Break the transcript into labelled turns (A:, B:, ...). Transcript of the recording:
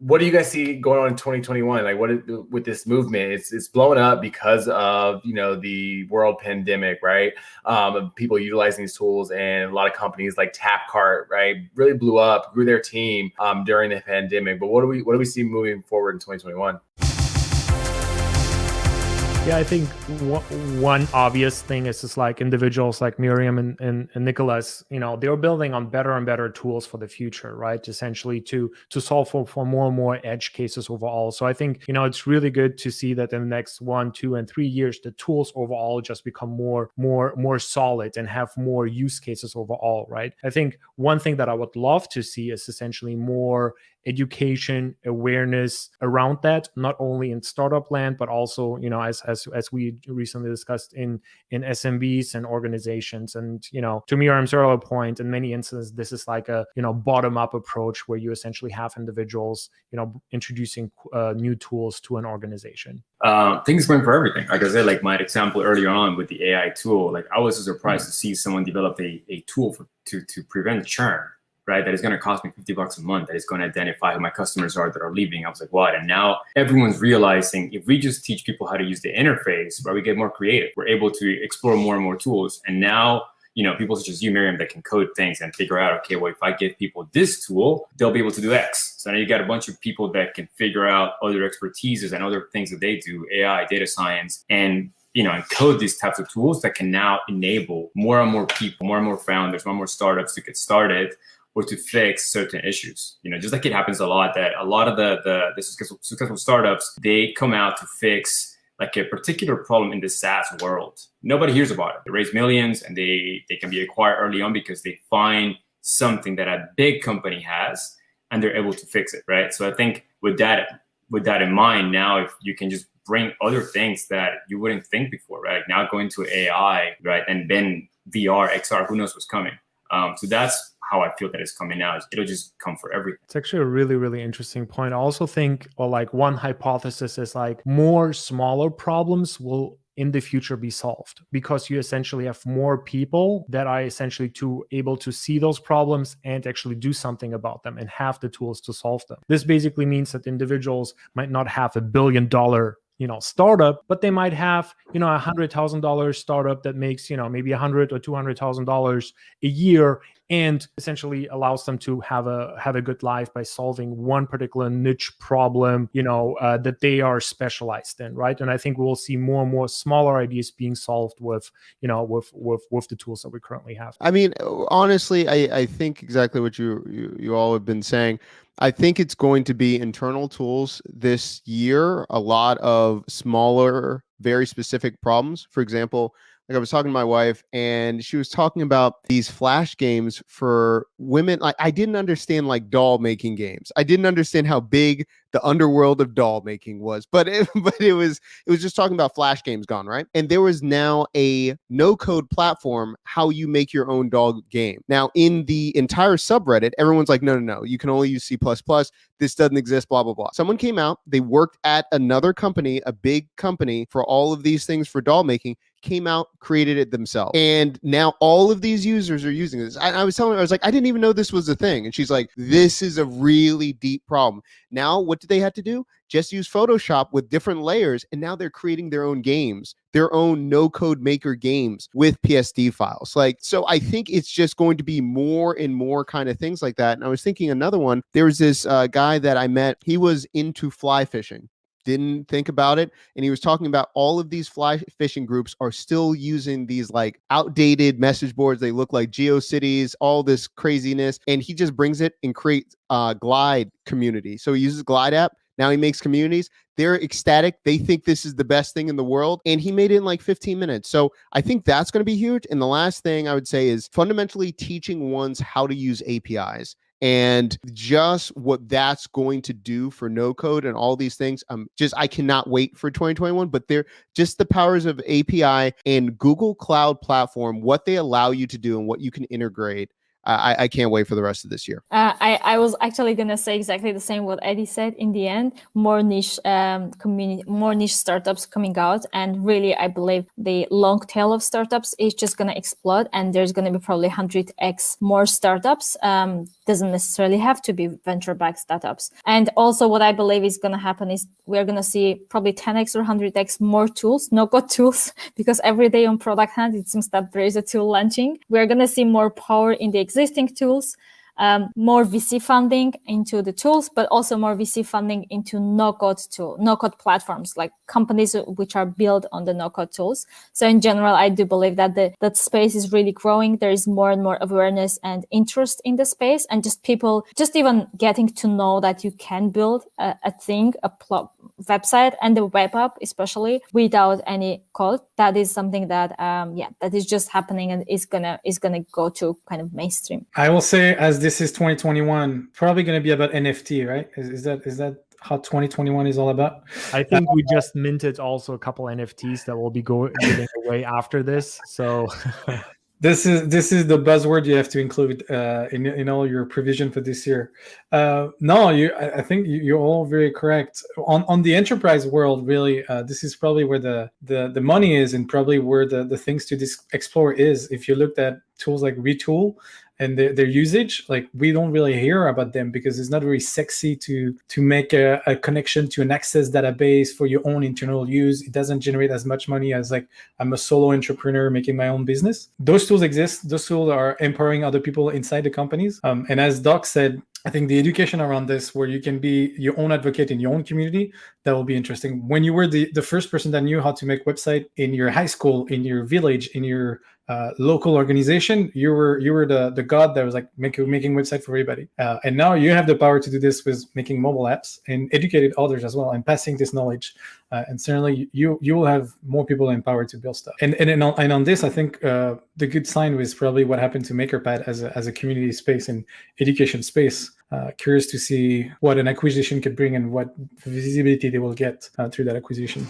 A: what do you guys see going on in 2021? Like with this movement, it's blowing up because of, the world pandemic, right? Of people utilizing these tools, and a lot of companies like Tapcart, right, really blew up, grew their team during the pandemic. But what do we see moving forward in 2021?
B: Yeah, I think one obvious thing is just like individuals like Miriam and Nicholas, they're building on better and better tools for the future, right? Essentially to solve for more and more edge cases overall. So I think, it's really good to see that in the next 1, 2, and 3 years, the tools overall just become more solid and have more use cases overall, right? I think one thing that I would love to see is essentially more education awareness around that, not only in startup land, but also, as we recently discussed in SMBs and organizations. And, to Miriam's earlier point, in many instances, this is like a, bottom up approach where you essentially have individuals, introducing new tools to an organization.
C: Things going for everything. Like I said, like my example earlier on with the AI tool, like I was surprised to see someone develop a tool to prevent churn. Right, that is going to cost me $50 a month, that is going to identify who my customers are that are leaving. I was like, what? And now everyone's realizing if we just teach people how to use the interface, right, we get more creative. We're able to explore more and more tools. And now, people such as you, Miriam, that can code things and figure out, okay, well, if I give people this tool, they'll be able to do X. So now you got a bunch of people that can figure out other expertises and other things that they do, AI, data science, and and code these types of tools that can now enable more and more people, more and more founders, more and more startups to get started, or to fix certain issues. Just like it happens a lot that a lot of the successful startups, they come out to fix like a particular problem in the SaaS world. Nobody hears about it. They raise millions and they can be acquired early on because they find something that a big company has and they're able to fix it, right? So I think with that in mind, now if you can just bring other things that you wouldn't think before, right? Now going to AI, right? And then VR, XR, who knows what's coming. So that's how I feel that it's coming now. It'll just come for everything.
B: It's actually a really, really interesting point. I also think, or like one hypothesis is like more smaller problems will in the future be solved because you essentially have more people that are essentially able to see those problems and actually do something about them and have the tools to solve them. This basically means that individuals might not have $1 billion startup, but they might have, $100,000 startup that makes, maybe $100,000 or $200,000 a year, and essentially allows them to have a good life by solving one particular niche problem, that they are specialized in, right? And I think we'll see more and more smaller ideas being solved with the tools that we currently have.
D: I mean, honestly, I think exactly what you all have been saying. I think it's going to be internal tools this year, a lot of smaller, very specific problems. For example, like I was talking to my wife and she was talking about these flash games for women. Like I didn't understand like doll making games. I didn't understand how big the underworld of doll making was, but it was just talking about flash games gone, right? And there was now a no-code platform, how you make your own doll game. Now in the entire subreddit, everyone's like, no, you can only use C++. This doesn't exist, blah, blah, blah. Someone came out, they worked at another company, a big company for all of these things for doll making, came out, created it themselves. And now all of these users are using this. I was telling her, I was like, I didn't even know this was a thing. And she's like, this is a really deep problem. Now, what did they have to do? Just use Photoshop with different layers. And now they're creating their own games, their own no-code maker games with PSD files. Like, so I think it's just going to be more and more kind of things like that. And I was thinking another one, there was this guy that I met, he was into fly fishing. Didn't think about it. And he was talking about all of these fly fishing groups are still using these like outdated message boards. They look like GeoCities, all this craziness. And he just brings it and creates Glide community. So he uses Glide app. Now he makes communities. They're ecstatic. They think this is the best thing in the world. And he made it in like 15 minutes. So I think that's going to be huge. And the last thing I would say is fundamentally teaching ones how to use APIs. And just what that's going to do for no code and all these things. I cannot wait for 2021, but they're just the powers of API and Google Cloud Platform, what they allow you to do and what you can integrate. I can't wait for the rest of this year.
E: I was actually going to say exactly the same what Eddie said. In the end, more niche community, more niche startups coming out, and really I believe the long tail of startups is just going to explode, and there's going to be probably 100x more startups. Doesn't necessarily have to be venture-backed startups. And also what I believe is going to happen is we're going to see probably 10x or 100x more tools, no-code tools, because every day on Product Hunt, it seems that there is a tool launching. We're going to see more power in the existing tools, more VC funding into the tools, but also more VC funding into no-code platforms, like companies which are built on the no-code tools. So in general, I do believe that that space is really growing. There is more and more awareness and interest in the space, and just people just even getting to know that you can build a thing, website and the web app, especially without any code. That is something that that is just happening and is gonna go to kind of mainstream.
F: I will say, as this is 2021, probably going to be about NFT, right? Is that how 2021 is all about?
B: I think we just minted also a couple NFTs that will be giving away after this. So
F: this is the buzzword you have to include in all your provision for this year. I think you're all very correct. On the enterprise world, really, this is probably where the money is, and probably where the things to explore is. If you looked at tools like Retool and their usage, like, we don't really hear about them because it's not very sexy to make a connection to an Access database for your own internal use. It doesn't generate as much money as, like, I'm a solo entrepreneur making my own business. Those tools exist. Those tools are empowering other people inside the companies. And as Doc said, I think the education around this, where you can be your own advocate in your own community, that will be interesting. When you were the first person that knew how to make website in your high school, in your village, in your local organization, you were the god that was like making website for everybody. And now you have the power to do this with making mobile apps and educated others as well, and passing this knowledge. And certainly you will have more people empowered to build stuff. And on this, I think the good sign was probably what happened to MakerPad as a community space and education space. Curious to see what an acquisition could bring and what visibility they will get through that acquisition.